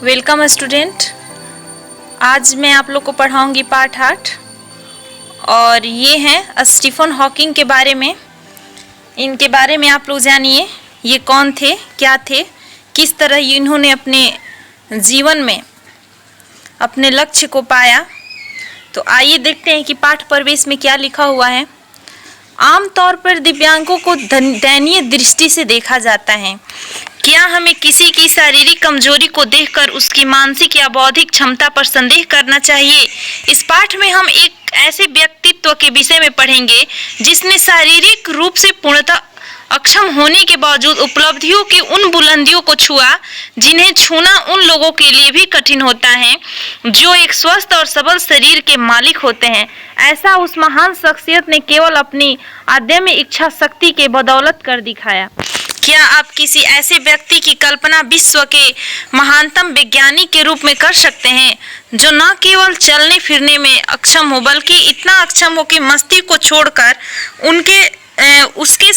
Welcome student. आज मैं आप लोग को पढ़ाऊंगी पाठ 8 और ये हैं स्टीफन हॉकिंग के बारे में। इनके बारे में आप लोग जानिए, ये कौन थे, क्या थे, किस तरह इन्होंने अपने जीवन में अपने लक्ष्य को पाया। तो आइए देखते हैं कि पाठ प्रवेश में क्या लिखा हुआ है। आमतौर पर दिव्यांगों को दयनीय दृष्टि से देखा जाता है। क्या हमें किसी की शारीरिक कमजोरी को देखकर उसकी मानसिक या बौद्धिक क्षमता पर संदेह करना चाहिए? इस पाठ में हम एक ऐसे व्यक्तित्व के विषय में पढ़ेंगे जिसने शारीरिक रूप से पूर्णतः अक्षम होने के बावजूद उपलब्धियों की उन बुलंदियों को छुआ जिन्हें छूना उन लोगों के लिए भी कठिन होता है जो एक स्वस्थ और सबल शरीर के मालिक होते हैं। ऐसा उस महान शख्सियत ने केवल अपनी अदम्य इच्छा शक्ति के बदौलत कर दिखाया। क्या आप किसी ऐसे व्यक्ति की कल्पना विश्व के महानतम वैज्ञानिक के रूप में कर सकते हैं जो न केवल चलने फिरने में अक्षम हो बल्कि इतना अक्षम हो कि मस्तिष्क को छोड़कर उसके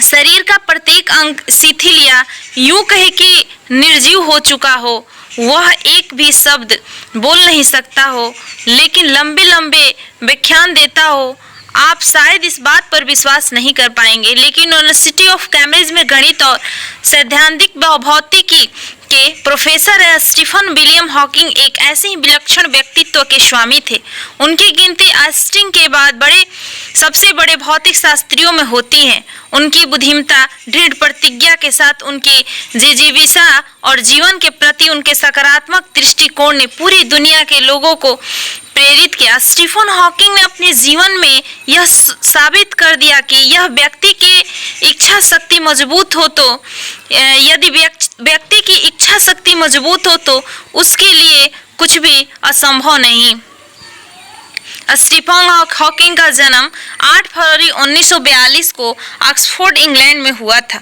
शरीर का प्रत्येक अंग शिथिल या यूं कहे कि निर्जीव हो चुका हो? वह एक भी शब्द बोल नहीं सकता हो लेकिन लंबे लंबे व्याख्यान देता हो। आप शायद इस बात पर विश्वास नहीं कर पाएंगे, लेकिन यूनिवर्सिटी ऑफ कैम्ब्रिज में गणित और सैद्धांतिक भौतिकी के प्रोफेसर स्टीफन विलियम हॉकिंग एक ऐसे ही विलक्षण व्यक्तित्व के स्वामी थे। उनकी गिनती आइंस्टीन के बाद सबसे बड़े भौतिक शास्त्रियों में होती है। उनकी बुद्धिमत्ता, दृढ़ प्रतिज्ञा के साथ उनकी जिज्ञासा और जीवन के प्रति उनके सकारात्मक दृष्टिकोण ने पूरी दुनिया के लोगों को प्रेरित किया। स्टीफन हॉकिंग ने अपने जीवन में यह साबित कर दिया कि यह व्यक्ति की इच्छा शक्ति मजबूत हो तो यदि व्यक्ति की इच्छा शक्ति मजबूत हो तो उसके लिए कुछ भी असंभव नहीं। स्टीफन हॉकिंग का जन्म 8 फरवरी 1942 को ऑक्सफोर्ड, इंग्लैंड में हुआ था।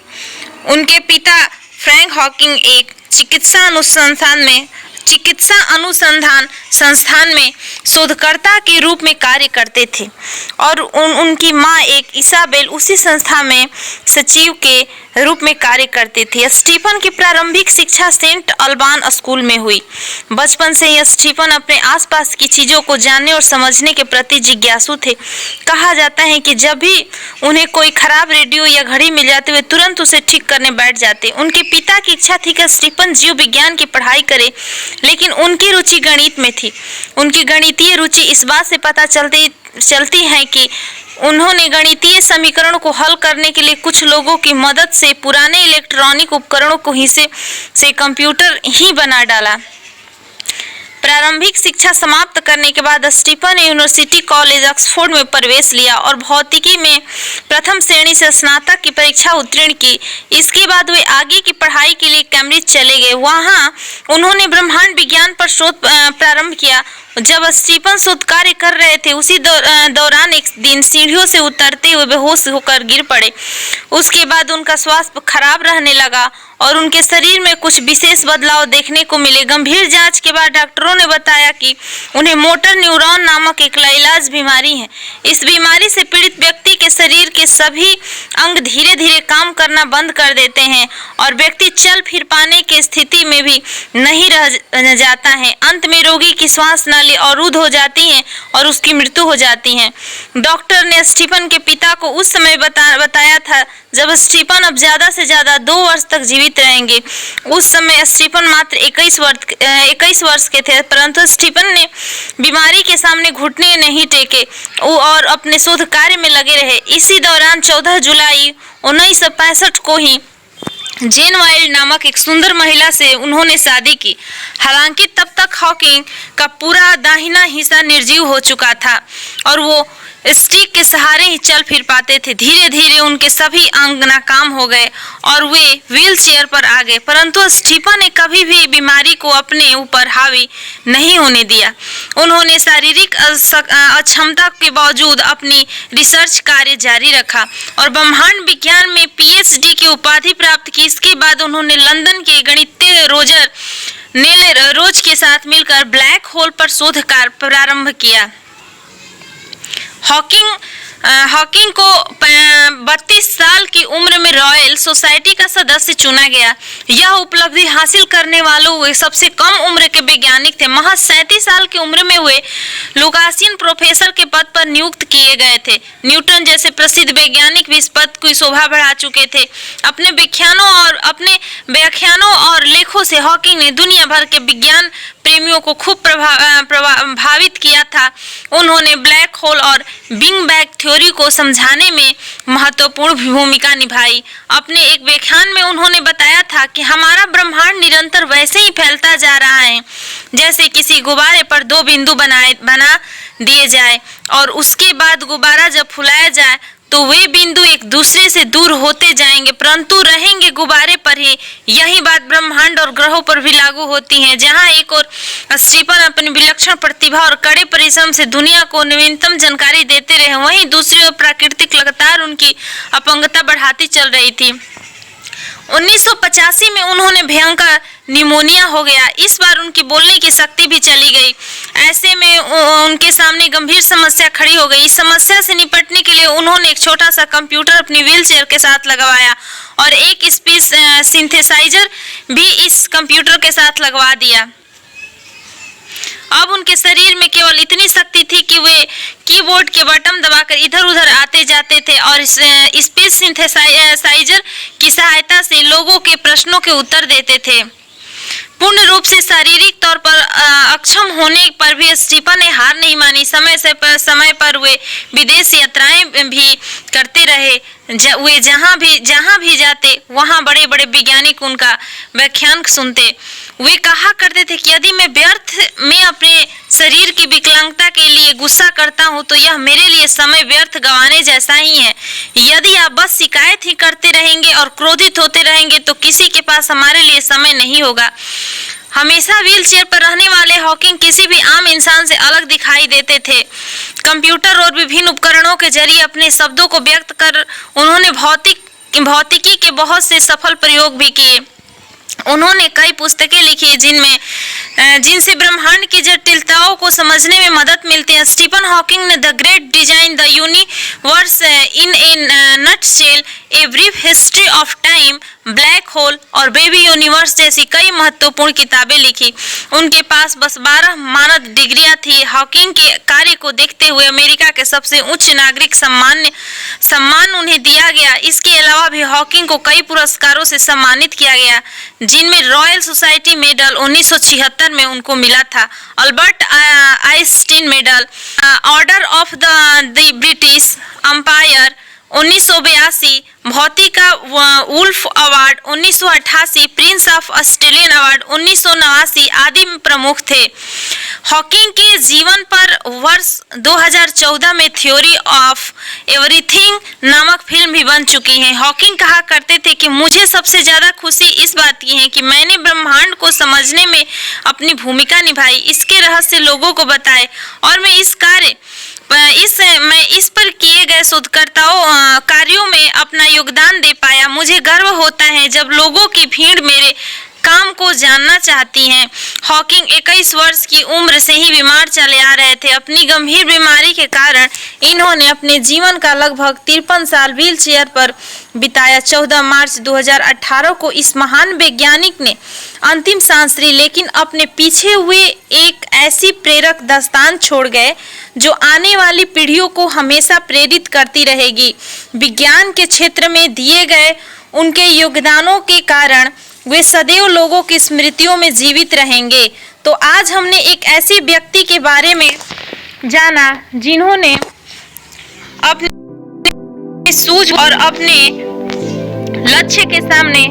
उनके पिता फ्रैंक हॉकिंग एक चिकित्सा अनुसंधान संस्थान में शोधकर्ता के रूप में कार्य करते थे और उनकी मां एक इसाबेल उसी संस्था में सचिव के रूप में कार्य करते थे। स्टीफन की प्रारंभिक शिक्षा सेंट अल्बान स्कूल में हुई। बचपन से ही स्टीफन अपने आसपास की चीजों को जानने और समझने के प्रति जिज्ञासु थे। कहा जाता है कि जब भी उन्हें कोई खराब रेडियो या घड़ी मिल जाती वे तुरंत उसे ठीक करने बैठ जाते। उनके पिता की इच्छा थी कि स्टीफन जीव विज्ञान की पढ़ाई करे, लेकिन उनकी रुचि गणित में थी। उनकी गणितीय रुचि इस बात से पता चलती है कि उन्होंने गणितीय समीकरणों को हल करने के लिए कुछ लोगों की मदद से पुराने इलेक्ट्रॉनिक उपकरणों को से कंप्यूटर ही बना डाला। प्रारंभिक शिक्षा समाप्त करने के बाद स्टीफन ने यूनिवर्सिटी कॉलेज ऑक्सफोर्ड में प्रवेश लिया और भौतिकी में प्रथम श्रेणी से स्नातक की परीक्षा उत्तीर्ण की। इसके बाद वे आगे की पढ़ाई के लिए कैम्ब्रिज चले गए। वहां उन्होंने ब्रह्मांड विज्ञान पर शोध प्रारंभ किया। जब स्टीफन शोध कार्य कर रहे थे उसी दौरान एक दिन सीढ़ियों से उतरते हुए बेहोश होकर गिर पड़े। उसके बाद उनका स्वास्थ्य खराब रहने लगा और उनके शरीर में कुछ विशेष बदलाव देखने को मिले। गंभीर जांच के बाद डॉक्टरों ने बताया कि उन्हें मोटर न्यूरॉन नामक एक लाइलाज बीमारी है। इस बीमारी से पीड़ित व्यक्ति के शरीर के सभी अंग धीरे धीरे काम करना बंद कर देते हैं और व्यक्ति चल फिर पाने की स्थिति में भी नहीं रह जाता है। अंत में रोगी की श्वास नाली अवरुद्ध हो जाती है और उसकी मृत्यु हो जाती है। डॉक्टर ने स्टीफन के पिता को उस समय बताया था जब स्टीफन अब ज्यादा से ज्यादा 2 वर्ष तक जीवित रहेंगे। उस समय स्टीफन मात्र 21 वर्ष के थे, परंतु स्टीफन ने बीमारी के सामने घुटने नहीं टेके और अपने शोध कार्य में लगे रहे। इसी दौरान 14 जुलाई 1965 को ही जेन वाइल्ड नामक एक सुंदर महिला से उन्होंने शादी की। हालांकि तब तक हॉकिंग का पूरा दाहिना हिस्सा निर्जीव हो चुका था और वो स्टिक के सहारे ही चल फिर पाते थे। धीरे धीरे उनके सभी अंग नाकाम हो गए और वे व्हील चेयर पर आ गए, परंतु स्टीफन ने कभी भी बीमारी को अपने ऊपर हावी नहीं होने दिया। उन्होंने शारीरिक अक्षमता के बावजूद अपनी रिसर्च कार्य जारी रखा और ब्रह्मांड विज्ञान में PhD की उपाधि प्राप्त की। इसके बाद उन्होंने लंदन के गणितज्ञ रोजर नेल रोज के साथ मिलकर ब्लैक होल पर शोध कार्य प्रारंभ किया। हॉकिंग हॉकिंग को 32 साल की उम्र में रॉयल सोसाइटी का सदस्य चुना गया। यह उपलब्धि हासिल करने वालों वे सबसे कम उम्र के वैज्ञानिक थे। महज 37 साल की उम्र में वे लुकासियन प्रोफेसर के पद पर नियुक्त किए गए थे। न्यूटन जैसे प्रसिद्ध वैज्ञानिक भी इस पद की शोभा बढ़ा चुके थे। अपने व्याख्यानों और लेखों से हॉकिंग ने दुनिया भर के विज्ञान प्रेमियों को खूब प्रभावित किया था। उन्होंने ब्लैक होल और बिग बैंग थ्योरी को समझाने में महत्वपूर्ण भूमिका निभाई। अपने एक व्याख्यान में उन्होंने बताया था कि हमारा ब्रह्मांड निरंतर वैसे ही फैलता जा रहा है जैसे किसी गुब्बारे पर 2 बिंदु बना दिए जाए और उसके बाद गुब्बारा जब फुलाया जाए तो वे बिंदु एक दूसरे से दूर होते जाएंगे परंतु रहेंगे गुब्बारे पर ही। यही बात ब्रह्मांड और ग्रहों पर भी लागू होती है। जहां एक और स्टीफन अपनी विलक्षण प्रतिभा और कड़े परिश्रम से दुनिया को नवीनतम जानकारी देते रहे, वहीं दूसरी ओर प्राकृतिक लगातार उनकी अपंगता बढ़ाती चल रही थी। 1985 में उन्होंने भयंकर निमोनिया हो गया। इस बार उनकी बोलने की शक्ति भी चली गई। ऐसे में उनके सामने गंभीर समस्या खड़ी हो गई। इस समस्या से निपटने के लिए उन्होंने एक छोटा सा कंप्यूटर अपनी व्हीलचेयर के साथ लगवाया और एक स्पीच सिंथेसाइजर भी इस कंप्यूटर के साथ लगवा दिया। अब उनके शरीर में केवल इतनी शक्ति थी कि वे कीबोर्ड के बटन दबाकर इधर उधर आते जाते थे और स्पीच सिंथेसाइजर की सहायता से लोगों के प्रश्नों के उत्तर देते थे। पूर्ण रूप से शारीरिक तौर पर अक्षम होने पर भी स्टीफन ने हार नहीं मानी। समय पर वे विदेश यात्राएं भी करते रहे। वे जहां भी जाते वहां बड़े बड़े वैज्ञानिक उनका व्याख्यान सुनते। वे कहा करते थे कि यदि मैं व्यर्थ में अपने शरीर की विकलांगता के लिए गुस्सा करता हूं तो यह मेरे लिए समय व्यर्थ गंवाने जैसा ही है। यदि आप बस शिकायत ही करते रहेंगे और क्रोधित होते रहेंगे तो किसी के पास हमारे लिए समय नहीं होगा। हमेशा व्हीलचेयर पर रहने वाले हॉकिंग किसी भी आम इंसान से अलग दिखाई देते थे। कंप्यूटर और विभिन्न उपकरणों के जरिए अपने शब्दों को व्यक्त कर उन्होंने भौतिकी के बहुत से सफल प्रयोग भी किए। उन्होंने कई पुस्तकें लिखी जिनसे ब्रह्मांड की जटिलताओं को समझने में मदद मिलती है। स्टीफन हॉकिंग ने the great design, the universe in A nutshell, a brief history of time, black hole और बेबी यूनिवर्स जैसी कई महत्वपूर्ण किताबें लिखी। उनके पास बस 12 मानद डिग्रियां थी। हॉकिंग के कार्य को देखते हुए अमेरिका के सबसे उच्च नागरिक सम्मान उन्हें दिया गया। इसके अलावा भी हॉकिंग को कई पुरस्कारों से सम्मानित किया गया जिनमें रॉयल सोसाइटी मेडल 1976 में उनको मिला था, Albert Einstein medal, Order of the British Empire 1982, भौतिका Wolf award 1988, Prince of Australian award 1989 आदि में प्रमुख थे। हॉकिंग के जीवन पर वर्ष 2014 में थ्योरी ऑफ एवरीथिंग नामक फिल्म भी बन चुकी है। हॉकिंग कहा करते थे कि मुझे सबसे ज्यादा खुशी इस बात की है कि मैंने ब्रह्मांड को समझने में अपनी भूमिका निभाई, इसके रहस्य लोगों को बताए और मैं इस पर किए गए शोधकर्ताओं कार्यों में अपना योगदान दे पाया। मुझे गर्व होता है जब लोगों की भीड़ मेरे काम को जानना चाहती हैं। हॉकिंग 21 वर्ष की उम्र से ही बीमार चले आ रहे थे। अपनी गंभीर बीमारी के कारण इन्होंने अपने जीवन का लगभग 53 साल व्हील चेयर पर बिताया। 14 मार्च 2018 को इस महान वैज्ञानिक ने अंतिम सांस ली, लेकिन अपने पीछे हुए एक ऐसी प्रेरक दास्तान छोड़ गए जो आने वाली पीढ़ियों को हमेशा प्रेरित करती रहेगी। विज्ञान के क्षेत्र में दिए गए उनके योगदानों के कारण वे सदैव लोगों की स्मृतियों में जीवित रहेंगे। तो आज हमने एक ऐसी व्यक्ति के बारे में जाना जिन्होंने अपने सूझ और अपने लक्ष्य के सामने